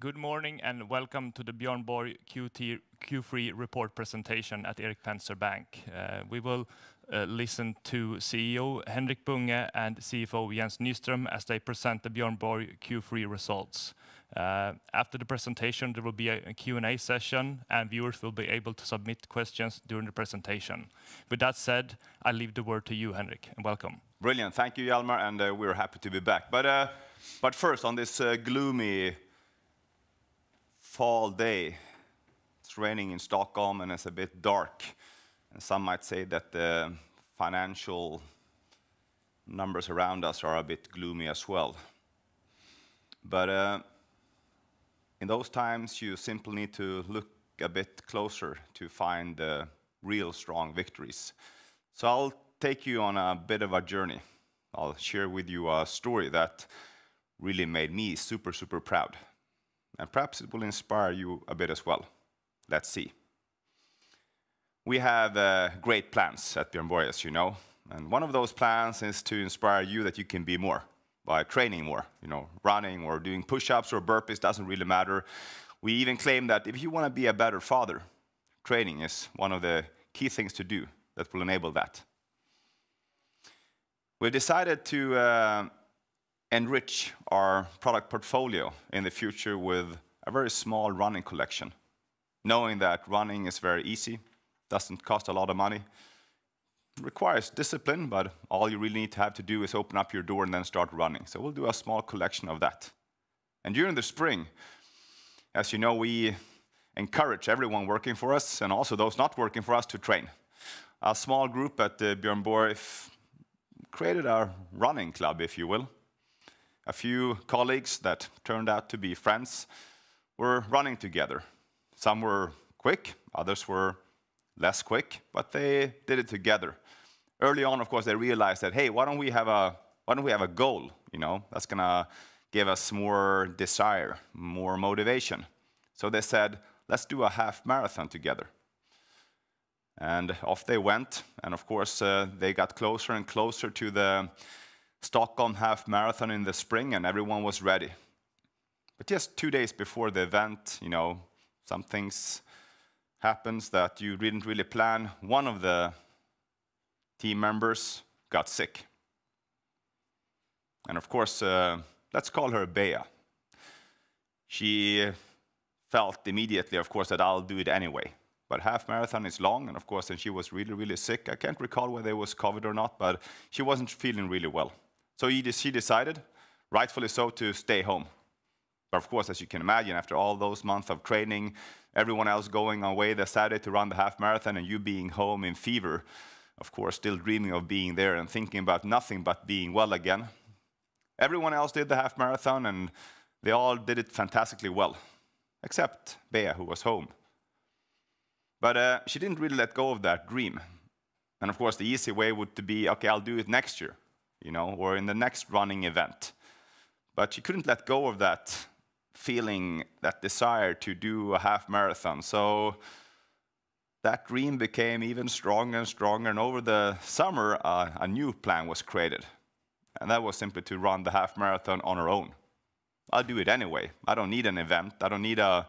Good morning and welcome to the Björn Borg Q3 report presentation at Erik Penser Bank. We will listen to CEO Henrik Bunge and CFO Jens Nyström as they present the Björn Borg Q3 results. After the presentation, there will be a Q&A session and viewers will be able to submit questions during the presentation. With that said, I leave the word to you, Henrik, and welcome. Brilliant. Thank you, Hjalmar, and we're happy to be back. But first, on this gloomy fall day, it's raining in Stockholm and it's a bit dark. And some might say that the financial numbers around us are a bit gloomy as well. But in those times, you simply need to look a bit closer to find the real strong victories. So I'll take you on a bit of a journey. I'll share with you a story that really made me super, super proud. And perhaps it will inspire you a bit as well. Let's see. We have great plans at Björn Borg, as you know. And one of those plans is to inspire you that you can be more by training more. Running or doing push-ups or burpees doesn't really matter. We even claim that if you want to be a better father, training is one of the key things to do that will enable that. We've decided to enrich our product portfolio in the future with a very small running collection, knowing that running is very easy, doesn't cost a lot of money, requires discipline, but all you really need to have to do is open up your door and then start running. So we'll do a small collection of that. And during the spring, as you know, we encourage everyone working for us and also those not working for us to train. A small group at Björn Borg created a running club, if you will. A few colleagues that turned out to be friends were running together. Some were quick, others were less quick, but they did it together. Early on, of course, they realized that, hey, why don't we have a goal? That's gonna give us more desire, more motivation. So they said, let's do a half marathon together. And off they went, and of course, they got closer and closer to the Stockholm half marathon in the spring, and everyone was ready. But just 2 days before the event, some things happens that you didn't really plan. One of the team members got sick. And of course, let's call her Bea. She felt immediately, of course, that I'll do it anyway. But half marathon is long, and of course, and she was really, really sick. I can't recall whether it was COVID or not, but she wasn't feeling really well. So she decided, rightfully so, to stay home. But of course, as you can imagine, after all those months of training, everyone else going away the Saturday to run the half marathon, and you being home in fever, of course, still dreaming of being there and thinking about nothing but being well again. Everyone else did the half marathon, and they all did it fantastically well, except Bea, who was home. But she didn't really let go of that dream. And of course, the easy way would to be, okay, I'll do it next year, or in the next running event. But she couldn't let go of that feeling, that desire to do a half marathon. So that dream became even stronger and stronger. And over the summer, a new plan was created. And that was simply to run the half marathon on her own. I'll do it anyway. I don't need an event. I don't need a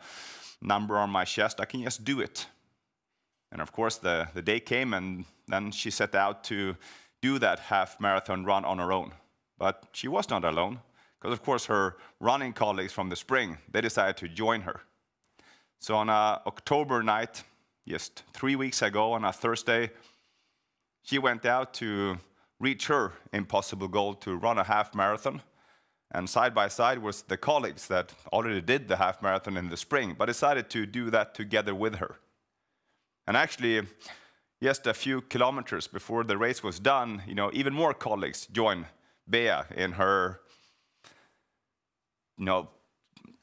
number on my chest. I can just do it. And of course, the day came, and then she set out to do that half marathon run on her own. But she was not alone, because of course her running colleagues from the spring, they decided to join her. So on a October night, just 3 weeks ago on a Thursday, she went out to reach her impossible goal to run a half marathon. And side by side was the colleagues that already did the half marathon in the spring, but decided to do that together with her. And actually, just a few kilometers before the race was done, even more colleagues joined Bea in her,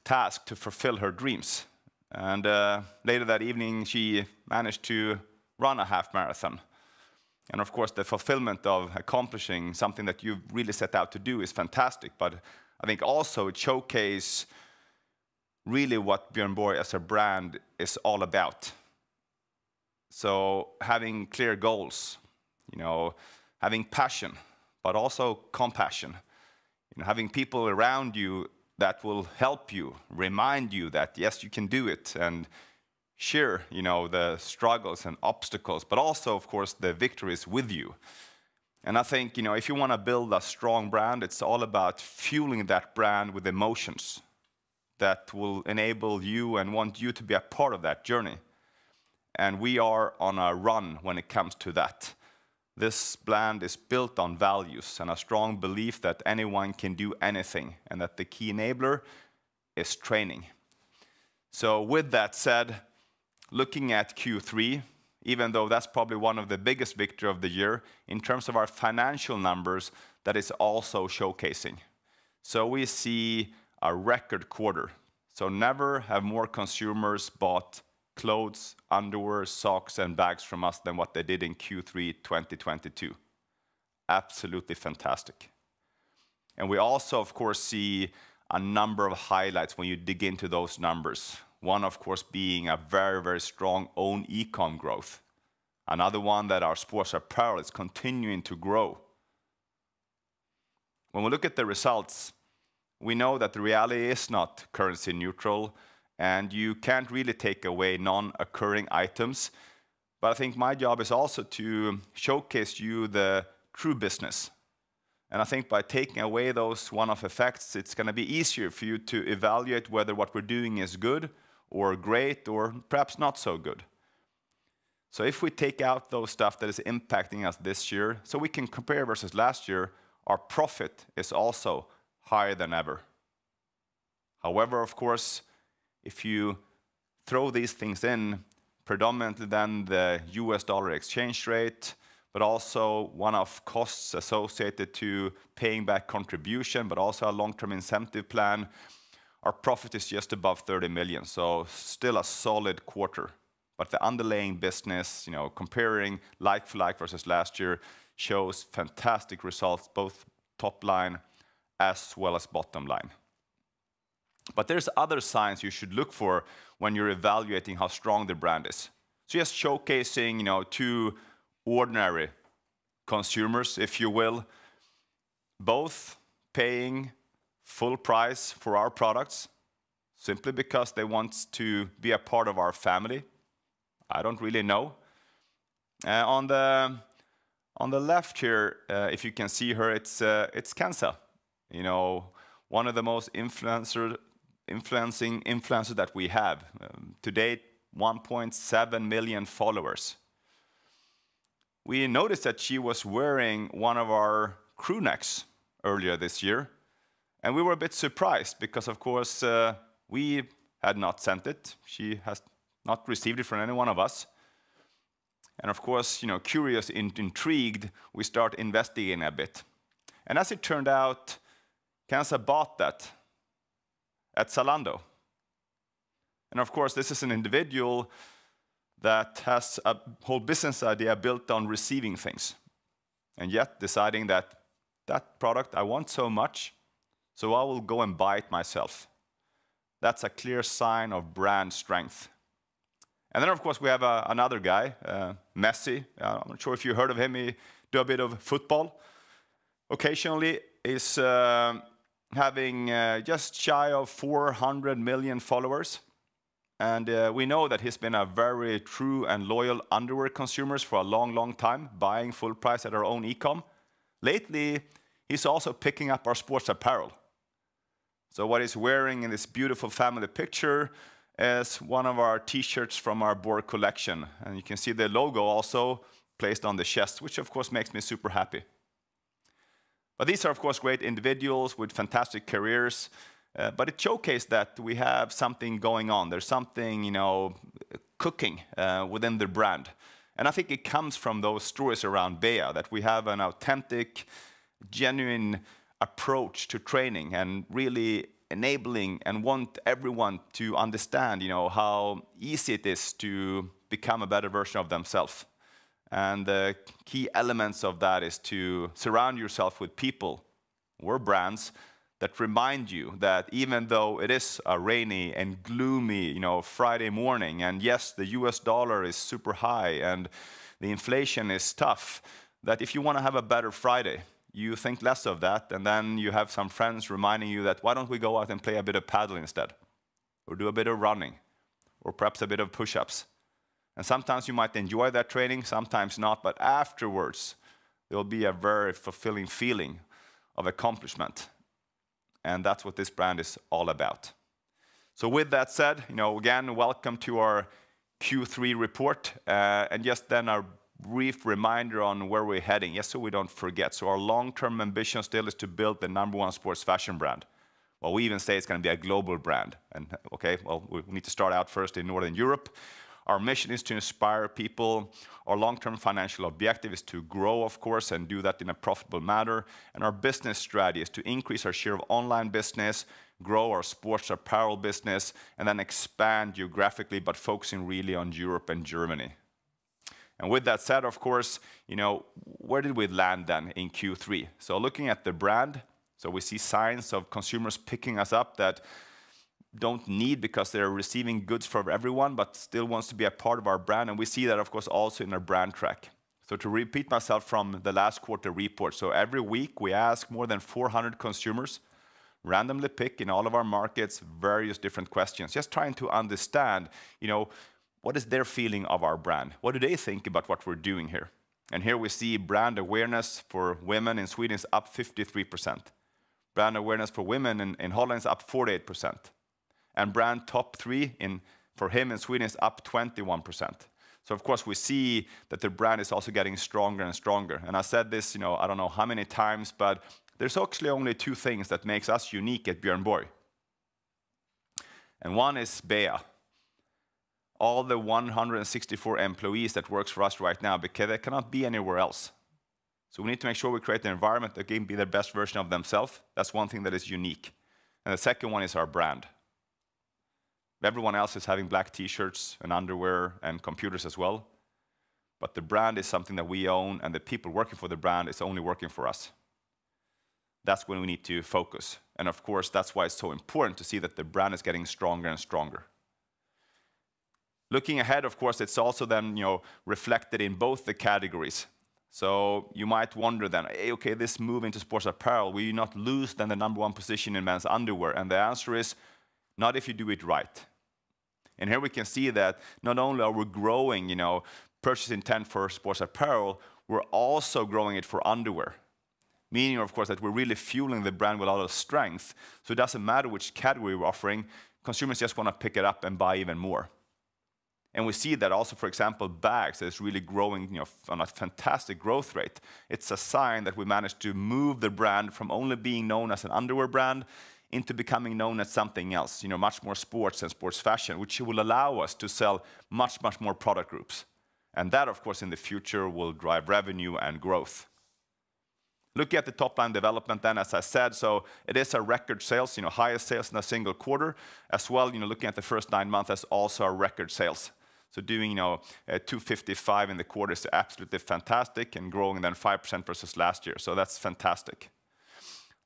task to fulfill her dreams. And later that evening, she managed to run a half marathon. And of course, the fulfillment of accomplishing something that you really set out to do is fantastic. But I think also it showcases really what Björn Borg as a brand is all about. So having clear goals, having passion, but also compassion. Having people around you that will help you, remind you that, yes, you can do it, and share, the struggles and obstacles, but also, of course, the victories with you. And I think, if you want to build a strong brand, it's all about fueling that brand with emotions that will enable you and want you to be a part of that journey. And we are on a run when it comes to that. This brand is built on values and a strong belief that anyone can do anything, and that the key enabler is training. So with that said, looking at Q3, even though that's probably one of the biggest victories of the year, in terms of our financial numbers, that is also showcasing. So we see a record quarter. So never have more consumers bought clothes, underwear, socks, and bags from us than what they did in Q3 2022. Absolutely fantastic. And we also, of course, see a number of highlights when you dig into those numbers. One, of course, being a very, very strong own e-com growth. Another one that our sports apparel is continuing to grow. When we look at the results, we know that the reality is not currency neutral, and you can't really take away non-occurring items. But I think my job is also to showcase you the true business. And I think by taking away those one-off effects, it's going to be easier for you to evaluate whether what we're doing is good or great or perhaps not so good. So if we take out those stuff that is impacting us this year, so we can compare versus last year, our profit is also higher than ever. However, of course, if you throw these things in, predominantly then the US dollar exchange rate, but also one-off costs associated to paying back contribution, but also a long-term incentive plan, our profit is just above 30 million, so still a solid quarter. But the underlying business, comparing like for like versus last year, shows fantastic results, both top line as well as bottom line. But there's other signs you should look for when you're evaluating how strong the brand is. So just showcasing, two ordinary consumers, if you will, both paying full price for our products simply because they want to be a part of our family. I don't really know. On the left here, if you can see her, it's Kenza. One of the most influencing influencers that we have. To date, 1.7 million followers. We noticed that she was wearing one of our crew necks earlier this year, and we were a bit surprised because, of course, we had not sent it. She has not received it from any one of us. And of course, curious and intrigued, we start investigating a bit. And as it turned out, Kenza bought that at Zalando. And of course, this is an individual that has a whole business idea built on receiving things. And yet deciding that product I want so much, so I will go and buy it myself. That's a clear sign of brand strength. And then, of course, we have another guy, Messi. I'm not sure if you heard of him. He does a bit of football. Occasionally, is having just shy of 400 million followers. And we know that he's been a very true and loyal underwear consumer for a long, long time, buying full price at our own e-com. Lately, he's also picking up our sports apparel. So what he's wearing in this beautiful family picture is one of our t-shirts from our Borg collection. And you can see the logo also placed on the chest, which of course makes me super happy. But these are of course great individuals with fantastic careers, but it showcased that we have something going on. There's something, cooking within the brand. And I think it comes from those stories around Bea, that we have an authentic, genuine approach to training and really enabling and want everyone to understand, how easy it is to become a better version of themselves. And the key elements of that is to surround yourself with people or brands that remind you that even though it is a rainy and gloomy, Friday morning, and yes, the US dollar is super high and the inflation is tough, that if you want to have a better Friday, you think less of that, and then you have some friends reminding you that, why don't we go out and play a bit of paddle instead? Or do a bit of running, or perhaps a bit of push-ups. And sometimes you might enjoy that training, sometimes not, but afterwards, there will be a very fulfilling feeling of accomplishment. And that's what this brand is all about. So with that said, again, welcome to our Q3 report, and just then our brief reminder on where we're heading, just so we don't forget. So our long-term ambition still is to build the #1 sports fashion brand. Well, we even say it's going to be a global brand. And okay, well, we need to start out first in Northern Europe. Our mission is to inspire people. Our long-term financial objective is to grow, of course, and do that in a profitable manner. And our business strategy is to increase our share of online business, grow our sports apparel business, and then expand geographically, but focusing really on Europe and Germany. And with that said, of course, where did we land then in Q3? So looking at the brand, so we see signs of consumers picking us up that don't need because they're receiving goods from everyone, but still wants to be a part of our brand. And we see that, of course, also in our brand track. So to repeat myself from the last quarter report, so every week we ask more than 400 consumers, randomly pick in all of our markets, various different questions, just trying to understand, what is their feeling of our brand? What do they think about what we're doing here? And here we see brand awareness for women in Sweden is up 53%. Brand awareness for women in Holland is up 48%. And brand top 3 for him in Sweden is up 21%. So of course we see that the brand is also getting stronger and stronger. And I said this, I don't know how many times, but there's actually only 2 things that makes us unique at Björn Borg. And one is Bea. All the 164 employees that works for us right now, because they cannot be anywhere else. So we need to make sure we create an environment that can be the best version of themselves. That's one thing that is unique. And the second one is our brand. Everyone else is having black t-shirts and underwear and computers as well. But the brand is something that we own, and the people working for the brand is only working for us. That's when we need to focus. And of course, that's why it's so important to see that the brand is getting stronger and stronger. Looking ahead, of course, it's also then reflected in both the categories. So you might wonder then, hey, okay, this move into sports apparel, will you not lose then the #1 position in men's underwear? And the answer is, not if you do it right. And here we can see that not only are we growing, purchase intent for sports apparel, we're also growing it for underwear. Meaning, of course, that we're really fueling the brand with a lot of strength. So it doesn't matter which category we're offering, consumers just want to pick it up and buy even more. And we see that also, for example, bags is really growing on a fantastic growth rate. It's a sign that we managed to move the brand from only being known as an underwear brand into becoming known as something else, much more sports and sports fashion, which will allow us to sell much, much more product groups. And that, of course, in the future will drive revenue and growth. Looking at the top line development then, as I said, so it is a record sales, highest sales in a single quarter. As well, looking at the first 9 months, that's also a record sales. So doing, 255 in the quarter is absolutely fantastic, and growing then 5% versus last year. So that's fantastic.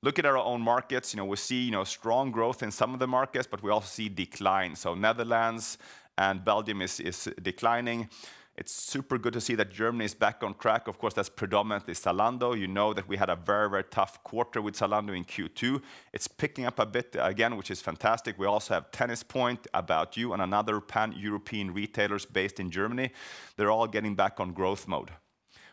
Look at our own markets. We see, strong growth in some of the markets, but we also see decline. So Netherlands and Belgium is declining. It's super good to see that Germany is back on track. Of course, that's predominantly Zalando. You know that we had a very, very tough quarter with Zalando in Q2. It's picking up a bit again, which is fantastic. We also have Tennis Point, About You, and another pan-European retailers based in Germany. They're all getting back on growth mode.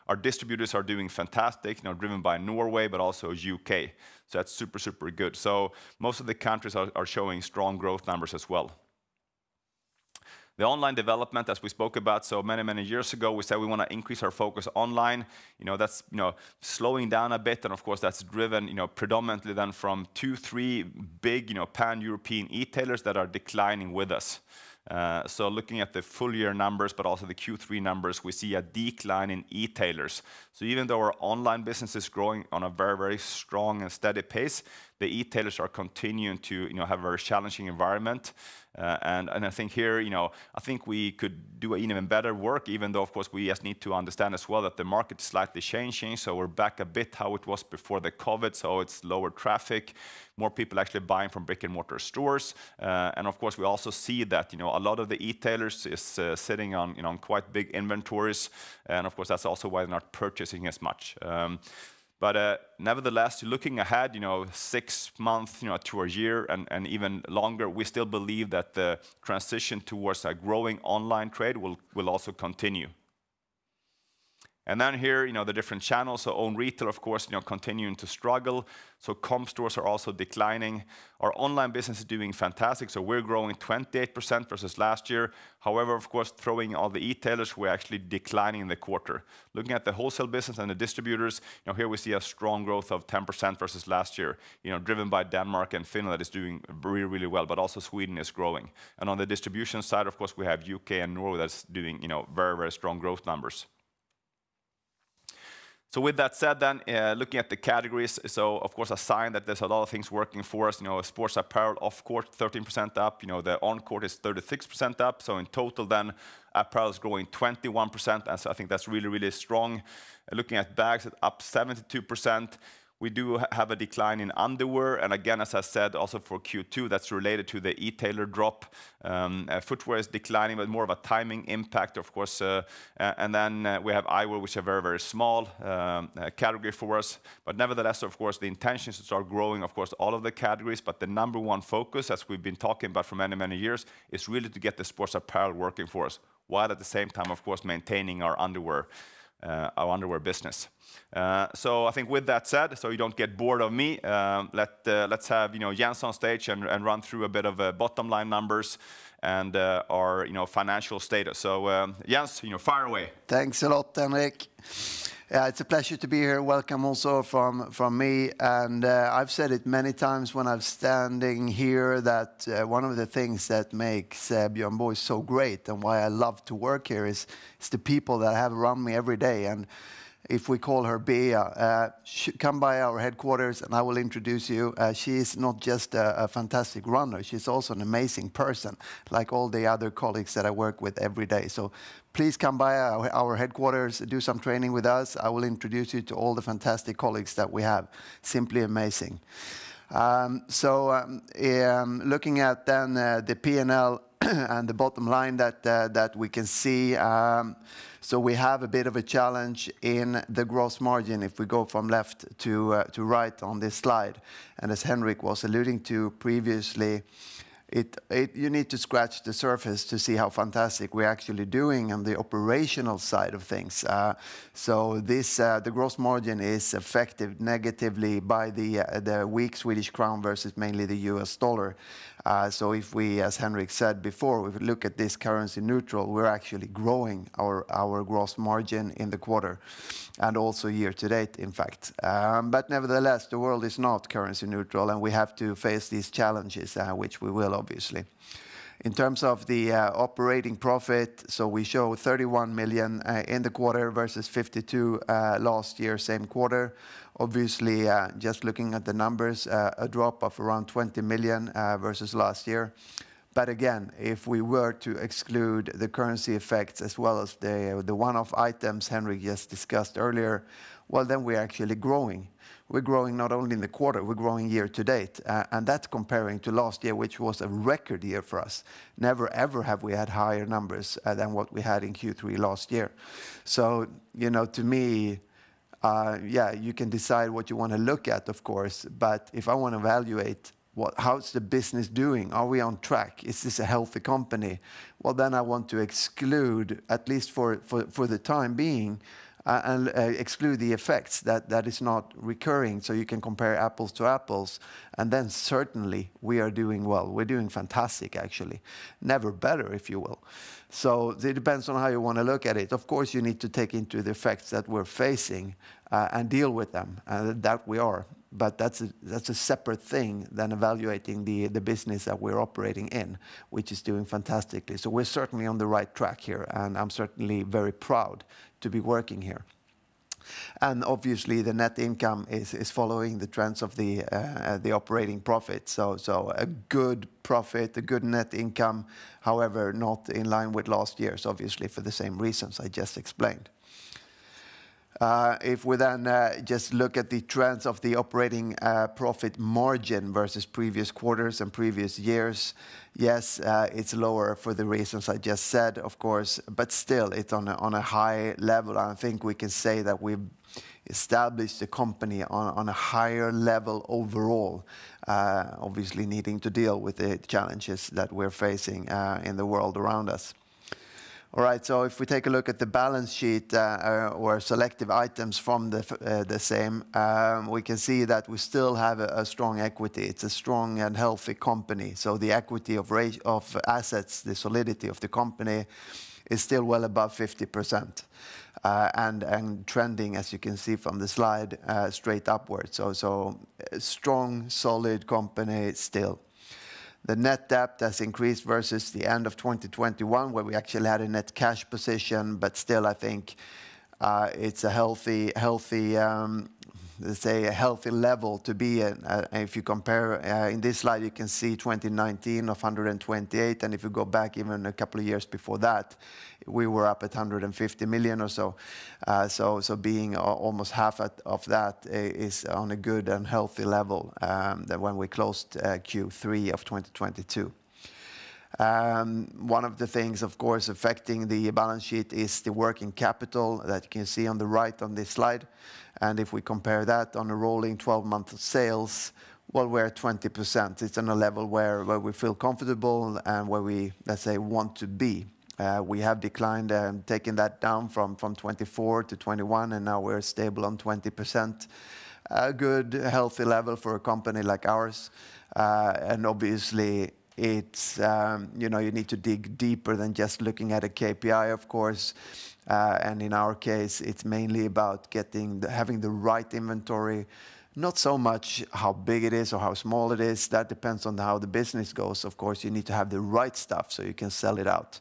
Our distributors are doing fantastic, driven by Norway, but also UK. So that's super, super good. So most of the countries are showing strong growth numbers as well. The online development, as we spoke about, so many, many years ago, we said we want to increase our focus online. That's slowing down a bit, and of course that's driven predominantly then from 2-3 big pan-European e-tailers that are declining with us. So looking at the full year numbers, but also the Q3 numbers, we see a decline in e-tailers. So even though our online business is growing on a very, very strong and steady pace, the e-tailers are continuing to have a very challenging environment. And I think here, I think we could do even better work, even though, of course, we just need to understand as well that the market is slightly changing. So we're back a bit how it was before the COVID. So it's lower traffic, more people actually buying from brick and mortar stores. And of course, we also see that, a lot of the e-tailers is sitting on quite big inventories. And of course, that's also why they're not purchasing as much. But nevertheless, looking ahead, 6 months, to a year and even longer, we still believe that the transition towards a growing online trade will also continue. And then here, the different channels. So own retail, of course, continuing to struggle. So comp stores are also declining. Our online business is doing fantastic. So we're growing 28% versus last year. However, of course, throwing all the e-tailers, we're actually declining in the quarter. Looking at the wholesale business and the distributors, here we see a strong growth of 10% versus last year, driven by Denmark and Finland that is doing really, really well, but also Sweden is growing. And on the distribution side, of course, we have UK and Norway that's doing, very, very strong growth numbers. So with that said then, looking at the categories, so of course a sign that there's a lot of things working for us, sports apparel off court 13% up, the on court is 36% up, so in total then apparel is growing 21%, and so I think that's really, really strong. Looking at bags, it's up 72%. We do have a decline in underwear, and again, as I said, also for Q2, that's related to the e-tailer drop. Footwear is declining, but more of a timing impact, of course. And then we have eyewear, which is a very, very small category for us. But nevertheless, of course, the intention is to start growing, of course, all of the categories. But the number one focus, as we've been talking about for many, many years, is really to get the sports apparel working for us, while at the same time, of course, maintaining our underwear business. So I think with that said, so you don't get bored of me, let's have Jens on stage and run through a bit of bottom line numbers and our financial status. So Jens, fire away. Thanks a lot, Henrik. Yeah, it's a pleasure to be here. Welcome also from me. And I've said it many times when I'm standing here that one of the things that makes Björn Borg so great and why I love to work here is the people that I have around me every day. And if we call her Bea, come by our headquarters and I will introduce you. She is not just a fantastic runner, she's also an amazing person, like all the other colleagues that I work with every day. So please come by our headquarters, do some training with us. I will introduce you to all the fantastic colleagues that we have. Simply amazing. Looking at then the P&L and the bottom line that we can see, so we have a bit of a challenge in the gross margin if we go from left to right on this slide. And as Henrik was alluding to previously, you need to scratch the surface to see how fantastic we're actually doing on the operational side of things. The gross margin is affected negatively by the weak Swedish crown versus mainly the US dollar. So if we, as Henrik said before, if we look at this currency neutral, we're actually growing our gross margin in the quarter and also year to date, in fact. But nevertheless, the world is not currency neutral and we have to face these challenges, which we will obviously. In terms of the operating profit, so we show 31 million in the quarter versus 52 last year, same quarter. Obviously, just looking at the numbers, a drop of around 20 million versus last year. But again, if we were to exclude the currency effects as well as the one-off items Henrik just discussed earlier, well, then we're actually growing. We're growing not only in the quarter, we're growing year to date. And that's comparing to last year, which was a record year for us. Never, ever have we had higher numbers than what we had in Q3 last year. So, to me, you can decide what you want to look at, of course. But if I want to evaluate how's the business doing, are we on track? Is this a healthy company? Well, then I want to exclude, at least for the time being, and exclude the effects that is not recurring, so you can compare apples to apples. And then certainly we are doing well. We're doing fantastic, actually. Never better, if you will. So it depends on how you want to look at it. Of course, you need to take into the effects that we're facing and deal with them, and that we are. But that's a separate thing than evaluating the business that we're operating in, which is doing fantastically. So we're certainly on the right track here, and I'm certainly very proud to be working here. And obviously, the net income is following the trends of the operating profit. So a good profit, a good net income, however, not in line with last year's, obviously, for the same reasons I just explained. If we then just look at the trends of the operating profit margin versus previous quarters and previous years, yes, it's lower for the reasons I just said, of course, but still it's on a high level. I think we can say that we've established the company on a higher level overall, obviously needing to deal with the challenges that we're facing in the world around us. All right, so if we take a look at the balance sheet or selective items from the same, we can see that we still have a strong equity. It's a strong and healthy company. So the equity of assets, the solidity of the company is still well above 50%. And trending, as you can see from the slide, straight upwards. So a strong, solid company still. The net debt has increased versus the end of 2021, where we actually had a net cash position, but still I think it's a healthy, let's say a healthy level to be in. If you compare, in this slide you can see 2019 of 128, and if you go back even a couple of years before that, we were up at 150 million or so. So being almost half of that is on a good and healthy level than when we closed Q3 of 2022. One of the things, of course, affecting the balance sheet is the working capital that you can see on the right on this slide. And if we compare that on a rolling 12-month sales, well, we're at 20%. It's on a level where we feel comfortable and where we, let's say, want to be. We have declined and taken that down from 24 to 21, and now we're stable on 20%. A good, healthy level for a company like ours. And obviously, it's, you know, you need to dig deeper than just looking at a KPI, of course. And in our case, it's mainly about having the right inventory. Not so much how big it is or how small it is. That depends on how the business goes. Of course, you need to have the right stuff so you can sell it out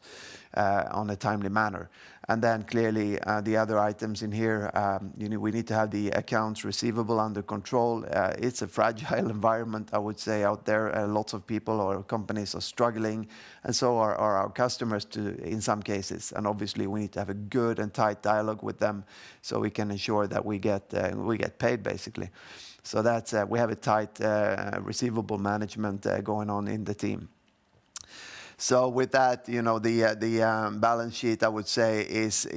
on a timely manner. And then clearly the other items in here, we need to have the accounts receivable under control. It's a fragile environment, I would say, out there. Lots of people or companies are struggling, and so are our customers in some cases. And obviously, we need to have a good and tight dialogue with them so we can ensure that we get paid, basically. So that's we have a tight receivable management going on in the team. So with that, you know, the balance sheet, I would say, is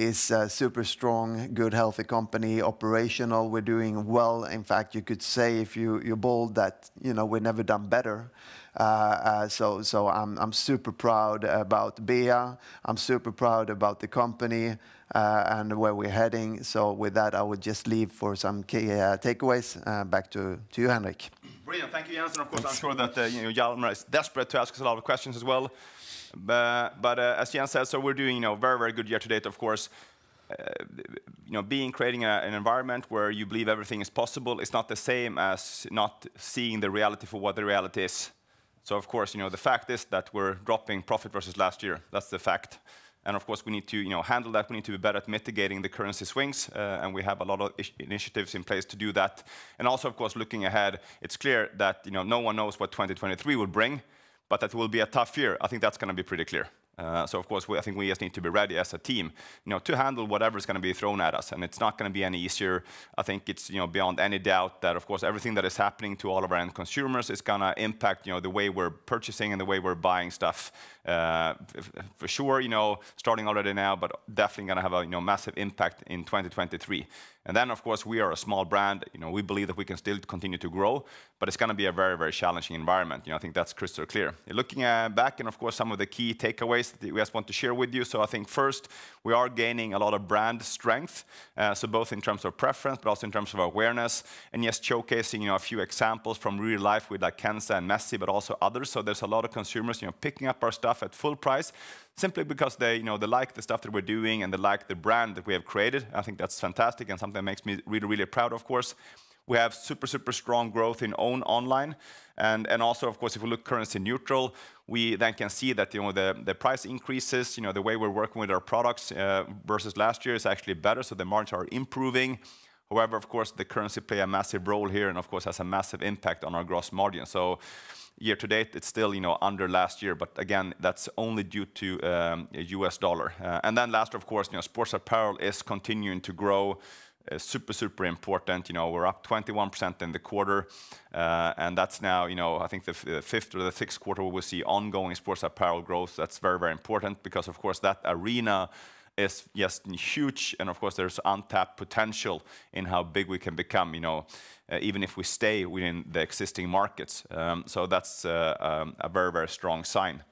super strong, good, healthy company, operational. We're doing well. In fact, you could say, if you're bold, that, you know, we've never done better. So I'm super proud about Bea. I'm super proud about the company and where we're heading. So with that, I would just leave for some key takeaways. Back to you, Henrik. Brilliant, thank you, Jens. And of course, I'm sure that Hjalmar is desperate to ask us a lot of questions as well. But as Jens said, so we're doing very, very good year to date, of course. Creating an environment where you believe everything is possible is not the same as not seeing the reality for what the reality is. So of course, the fact is that we're dropping profit versus last year. That's the fact. And of course, we need to handle that. We need to be better at mitigating the currency swings, and we have a lot of initiatives in place to do that. And also, of course, looking ahead, it's clear that no one knows what 2023 will bring, but that will be a tough year. I think that's going to be pretty clear. So of course, I think we just need to be ready as a team, to handle whatever is going to be thrown at us, and it's not going to be any easier. I think it's beyond any doubt that, of course, everything that is happening to all of our end consumers is going to impact the way we're purchasing and the way we're buying stuff. For sure, starting already now, but definitely going to have a massive impact in 2023. And then, of course, we are a small brand. We believe that we can still continue to grow, but it's going to be a very, very challenging environment. I think that's crystal clear. Looking back, and of course, some of the key takeaways that we just want to share with you. So I think first, we are gaining a lot of brand strength. So both in terms of preference, but also in terms of awareness. And yes, showcasing a few examples from real life with like Kenza and Messi, but also others. So there's a lot of consumers picking up our stuff at full price, simply because they like the stuff that we're doing and they like the brand that we have created. I think that's fantastic and something that makes me really, really proud, of course. We have super, super strong growth in own online. And also, of course, if we look currency neutral, we then can see that the price increases, the way we're working with our products versus last year is actually better. So the margins are improving. However, of course, the currency play a massive role here and, of course, has a massive impact on our gross margin. So year to date, it's still under last year, but again, that's only due to US dollar. And then last, of course, sports apparel is continuing to grow. super, super important. You know, we're up 21% in the quarter, and that's now, you know, I think the fifth or the sixth quarter we will see ongoing sports apparel growth. That's very, very important because, of course, that arena is just huge, and of course, there's untapped potential in how big we can become, you know, even if we stay within the existing markets. So that's a very, very strong sign.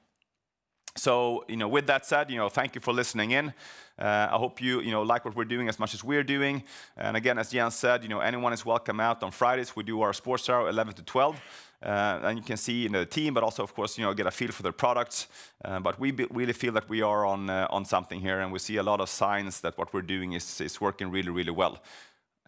So, you know, with that said, you know, thank you for listening in. I hope you like what we're doing as much as we're doing. And again, as Jens said, you know, anyone is welcome out on Fridays. We do our sports hour 11 to 12. And you can see the team, but also, of course, you know, get a feel for their products. But we really feel that we are on something here, and we see a lot of signs that what we're doing is working really, really well.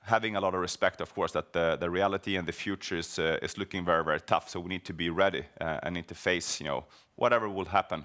Having a lot of respect, of course, that the reality and the future is looking very, very tough. So we need to be ready and need to face, you know, whatever will happen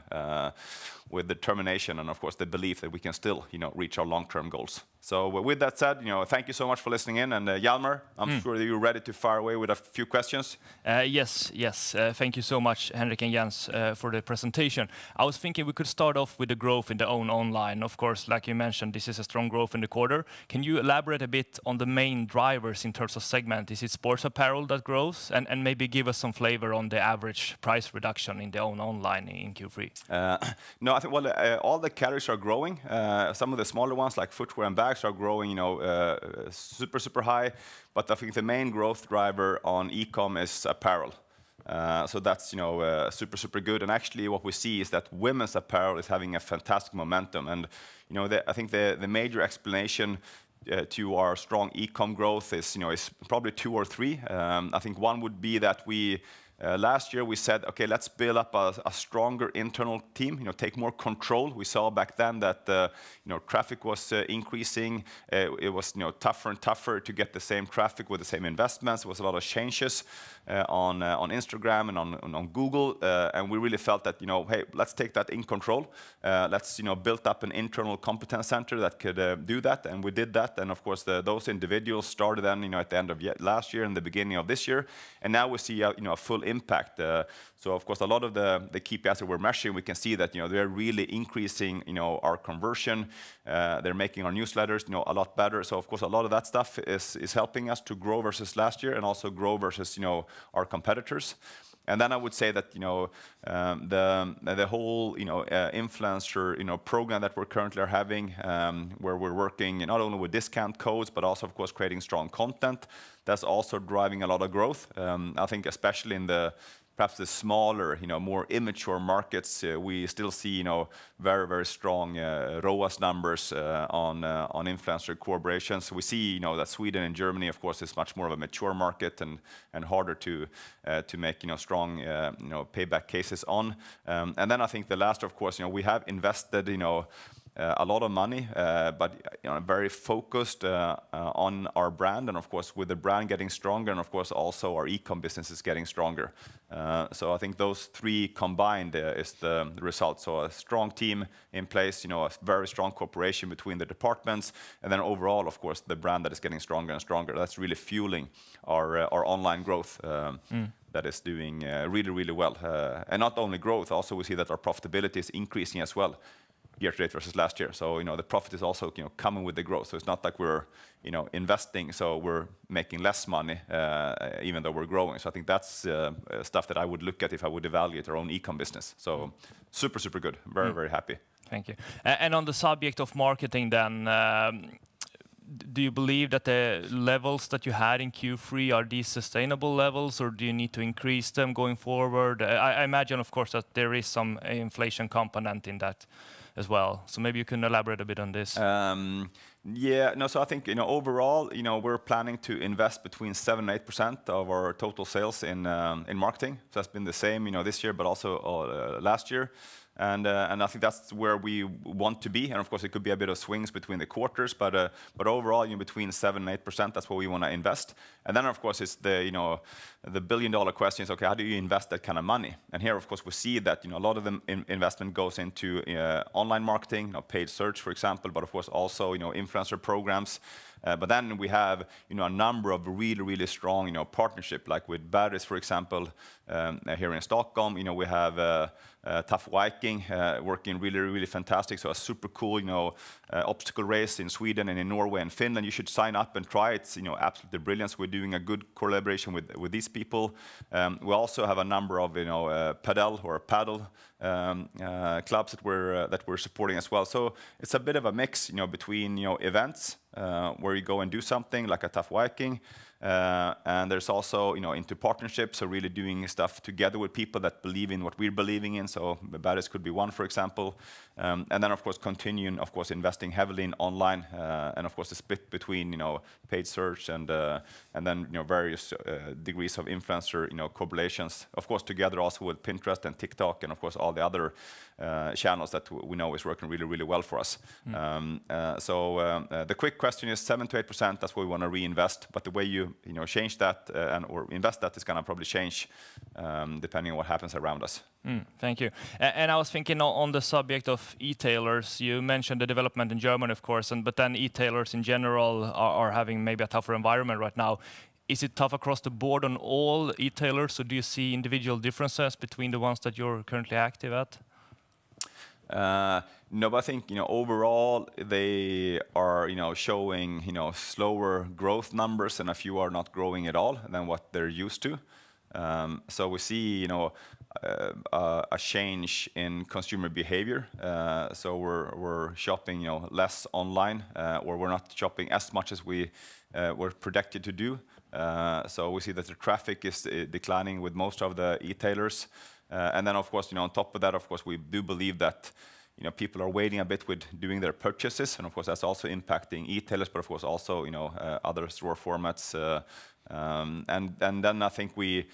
with determination and, of course, the belief that we can still, you know, reach our long-term goals. So with that said, you know, thank you so much for listening in. And Hjalmar, I'm sure that you're ready to fire away with a few questions. Yes. Thank you so much, Henrik and Jens, for the presentation. I was thinking we could start off with the growth in the own online. Of course, like you mentioned, this is a strong growth in the quarter. Can you elaborate a bit on the main drivers in terms of segment? Is it sports apparel that grows? And maybe give us some flavor on the average price reduction in the own online in Q3. No, I think, well, all the categories are growing. Some of the smaller ones, like footwear and bags, are growing, you know, super, super high. But I think the main growth driver on e-com is apparel. So that's, you know, super, super good. And actually what we see is that women's apparel is having a fantastic momentum. And, you know, I think the major explanation to our strong e-com growth is, you know, is probably two or three. I think one would be that we last year we said, okay, let's build up a stronger internal team, you know, take more control. We saw back then that you know, traffic was increasing. It was, you know, tougher and tougher to get the same traffic with the same investments. There was a lot of changes on Instagram and on Google, and we really felt that, you know, hey, let's take that in control. Let's, you know, build up an internal competence center that could do that, and we did that. And of course, those individuals started then, you know, at the end of last year and the beginning of this year, and now we see you know, a full impact. So of course, a lot of the KPIs that we're measuring, we can see that, you know, they're really increasing, you know, our conversion. They're making our newsletters, you know, a lot better. So of course, a lot of that stuff is helping us to grow versus last year and also grow versus, you know, our competitors. And then I would say that, you know, the whole, you know, influencer, you know, program that we're currently having, where we're working not only with discount codes, but also, of course, creating strong content. That's also driving a lot of growth. I think especially in perhaps the smaller, you know, more immature markets, we still see, you know, very, very strong ROAS numbers on influencer collaborations. We see, you know, that Sweden and Germany, of course, is much more of a mature market and harder to make, you know, strong, you know, payback cases on. And then I think the last, of course, you know, we have invested, you know, a lot of money, but, you know, very focused on our brand, and of course, with the brand getting stronger, and of course, also our e-com business is getting stronger. So I think those three combined is the result. So a strong team in place, you know, a very strong cooperation between the departments, and then overall, of course, the brand that is getting stronger and stronger. That's really fueling our online growth. That is doing really, really well. And not only growth, also we see that our profitability is increasing as well, year to date versus last year. So, you know, the profit is also, you know, coming with the growth. So it's not like we're, you know, investing, so we're making less money, even though we're growing. So I think that's stuff that I would look at if I would evaluate our own e-com business. So super, super good. Very, very happy. Thank you. And on the subject of marketing then, do you believe that the levels that you had in Q3 are these sustainable levels, or do you need to increase them going forward? I imagine, of course, that there is some inflation component in that as well. So maybe you can elaborate a bit on this. Yeah, no, so I think, you know, overall, you know, we're planning to invest between 7 and 8% of our total sales in marketing. So that's been the same, you know, this year, but also last year. And I think that's where we want to be. And of course, it could be a bit of swings between the quarters, but overall, you know, between 7 and 8%, that's what we want to invest. And then, of course, it's the, you know, the billion-dollar question is, okay, how do you invest that kind of money? And here, of course, we see that, you know, a lot of the investment goes into online marketing, you know, paid search, for example, but of course also, you know, influencer programs. But then we have, a number of really, really strong, partnership, like with Barry's, for example, here in Stockholm. We have Tough Viking working really, really fantastic. So a super cool, obstacle race in Sweden and in Norway and Finland. You should sign up and try it. It's, absolutely brilliant. So we're doing a good collaboration with these people. We also have a number of, paddle clubs that we're supporting as well. So it's a bit of a mix, between, events where you go and do something like a Tough Viking. And there's also, into partnerships, so really doing stuff together with people that believe in what we're believing in. So Barry's could be one, for example. And then, of course, continuing, of course, investing heavily in online. And, of course, the split between, paid search and then, various degrees of influencer, correlations. Of course, together also with Pinterest and TikTok and, of course, all the other channels that we know is working really, really well for us. So the quick question is 7 to 8%. That's what we want to reinvest. But the way you change that or invest that is going to probably change depending on what happens around us. Thank you. And I was thinking on the subject of e-tailers. You mentioned the development in Germany, of course, but then e-tailers in general are having maybe a tougher environment right now. Is it tough across the board on all e-tailers, or do you see individual differences between the ones that you're currently active at? No, but I think overall they are showing slower growth numbers, and a few are not growing at all than what they're used to. So we see a change in consumer behavior. So we're shopping less online, or we're not shopping as much as we were projected to do. So we see that the traffic is declining with most of the e-tailers. And then, of course, on top of that, of course, we do believe that people are waiting a bit with doing their purchases, and of course that's also impacting e-tailers, but of course also other store formats. And then I think we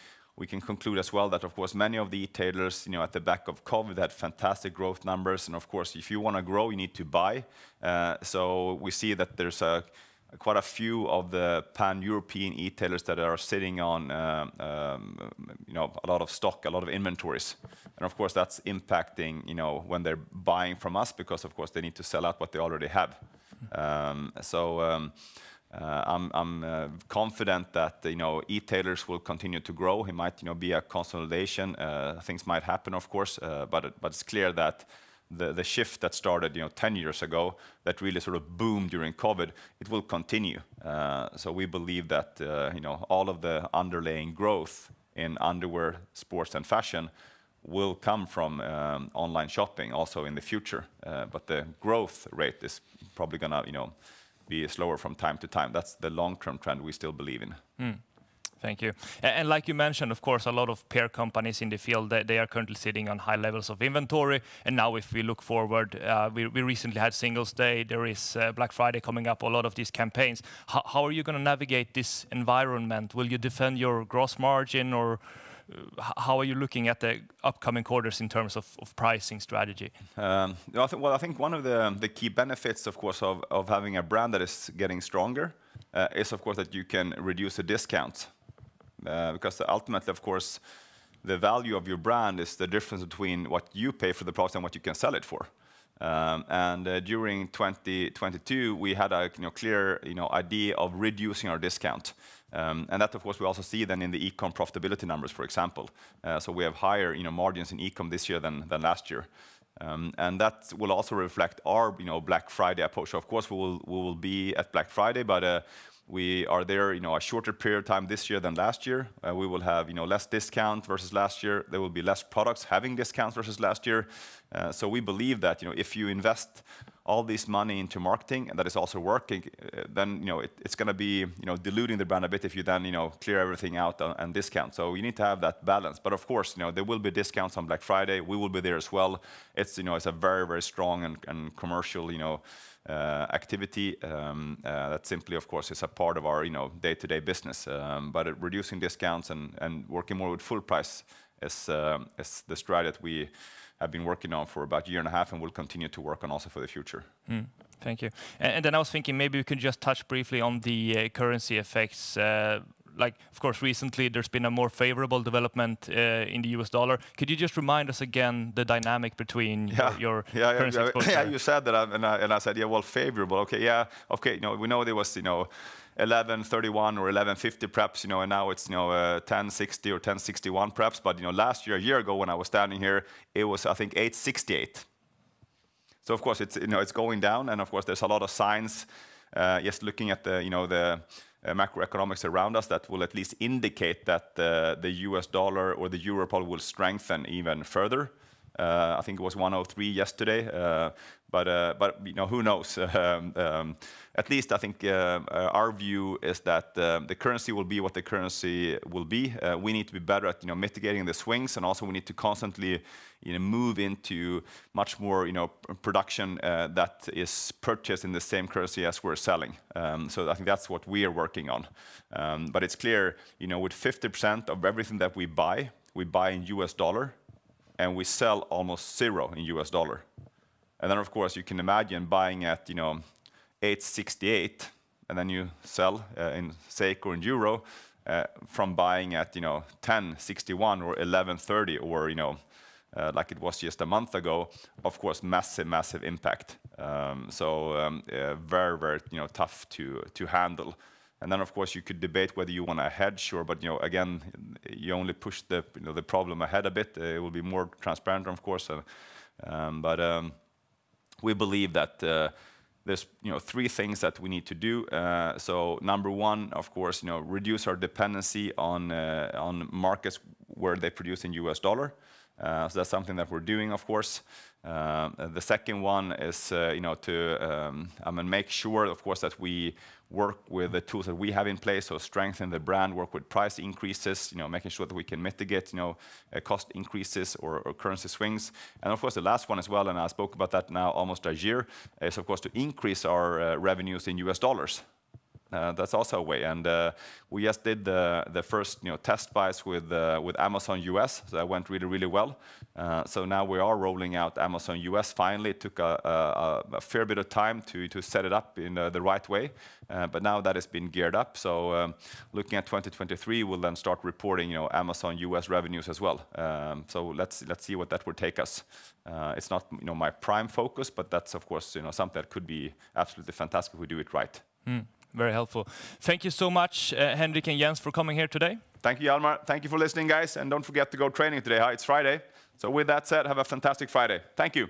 can conclude as well that of course many of the e-tailers, at the back of COVID, had fantastic growth numbers, and of course if you want to grow, you need to buy. So we see that there's quite a few of the pan-European e-tailers that are sitting on a lot of stock, a lot of inventories. And of course that's impacting when they're buying from us, because of course they need to sell out what they already have. I'm confident that e-tailers will continue to grow. It might be a consolidation. Things might happen, of course, but it's clear that the shift that started 10 years ago, that really sort of boomed during COVID, it will continue. So we believe that all of the underlying growth in underwear, sports, and fashion will come from online shopping also in the future. But the growth rate is probably going to be slower from time to time. That's the long-term trend we still believe in. Thank you. And like you mentioned, of course, a lot of peer companies in the field, they are currently sitting on high levels of inventory. And now if we look forward, we recently had Singles Day, there is Black Friday coming up, a lot of these campaigns. How are you going to navigate this environment? Will you defend your gross margin, or how are you looking at the upcoming quarters in terms of pricing strategy? I think one of the key benefits, of course, of having a brand that is getting stronger is, of course, that you can reduce the discounts. Because ultimately, of course, the value of your brand is the difference between what you pay for the product and what you can sell it for. During 2022, we had a clear idea of reducing our discount. And that, of course, we also see then in the e-com profitability numbers, for example. So we have higher margins in e-com this year than last year. And that will also reflect our Black Friday approach. So of course, we will be at Black Friday, but we are there a shorter period of time this year than last year. We will have less discount versus last year. There will be less products having discounts versus last year. So we believe that if you invest all this money into marketing and that is also working, then it's going to be diluting the brand a bit if you then clear everything out and discount. So you need to have that balance. But of course, there will be discounts on Black Friday. We will be there as well. It's it's a very, very strong and commercial activity that simply, of course, is a part of our day-to-day business. But reducing discounts and working more with full price is the strategy that we have been working on for about a year and a half and will continue to work on also for the future. Thank you. And then I was thinking maybe we could just touch briefly on the currency effects. like, of course, recently there's been a more favorable development in the US dollar. Could you just remind us again the dynamic between your currency exposure? Yeah, you said that, and I said, yeah, well, favorable. Okay, yeah, okay. We know there was 11.31 or 11.50 perhaps, and now it's 10.60 or 10.61 perhaps. But last year, a year ago, when I was standing here, it was I think 8.68. So of course it's going down, and of course there's a lot of signs. Just looking at the macroeconomics around us, that will at least indicate that the US dollar or the euro probably will strengthen even further. I think it was 103 yesterday, but who knows? At least I think our view is that the currency will be what the currency will be. We need to be better at mitigating the swings, and also we need to constantly move into much more production that is purchased in the same currency as we're selling. So I think that's what we are working on. But it's clear, with 50% of everything that we buy in US dollar, and we sell almost zero in US dollar. And then, of course, you can imagine buying at 8.68, and then you sell in SEK or in euro, from buying at 10.61 or 11.30 or like it was just a month ago. Of course, massive impact. Very, very tough to handle. And then, of course, you could debate whether you want to hedge, but again, you only push the problem ahead a bit. It will be more transparent, of course. But we believe that there's 3 things that we need to do. So number 1, of course, reduce our dependency on markets where they produce in US dollar. So that's something that we're doing, of course. The second one is to make sure, of course, that we work with the tools that we have in place, so strengthen the brand, work with price increases, making sure that we can mitigate cost increases or currency swings. And of course, the last one as well, and I spoke about that now almost a year, is of course to increase our revenues in US dollars. That's also a way, and we just did the first test buys with Amazon US, so that went really well. So now we are rolling out Amazon US. Finally, it took a fair bit of time to set it up in the right way, but now that has been geared up. So looking at 2023, we'll then start reporting Amazon US revenues as well. So let's see what that will take us. It's not my prime focus, but that's of course something that could be absolutely fantastic if we do it right. Very helpful. Thank you so much, Henrik and Jens, for coming here today. Thank you, Hjalmar. Thank you for listening, guys. And don't forget to go training today. It's Friday. So with that said, have a fantastic Friday. Thank you.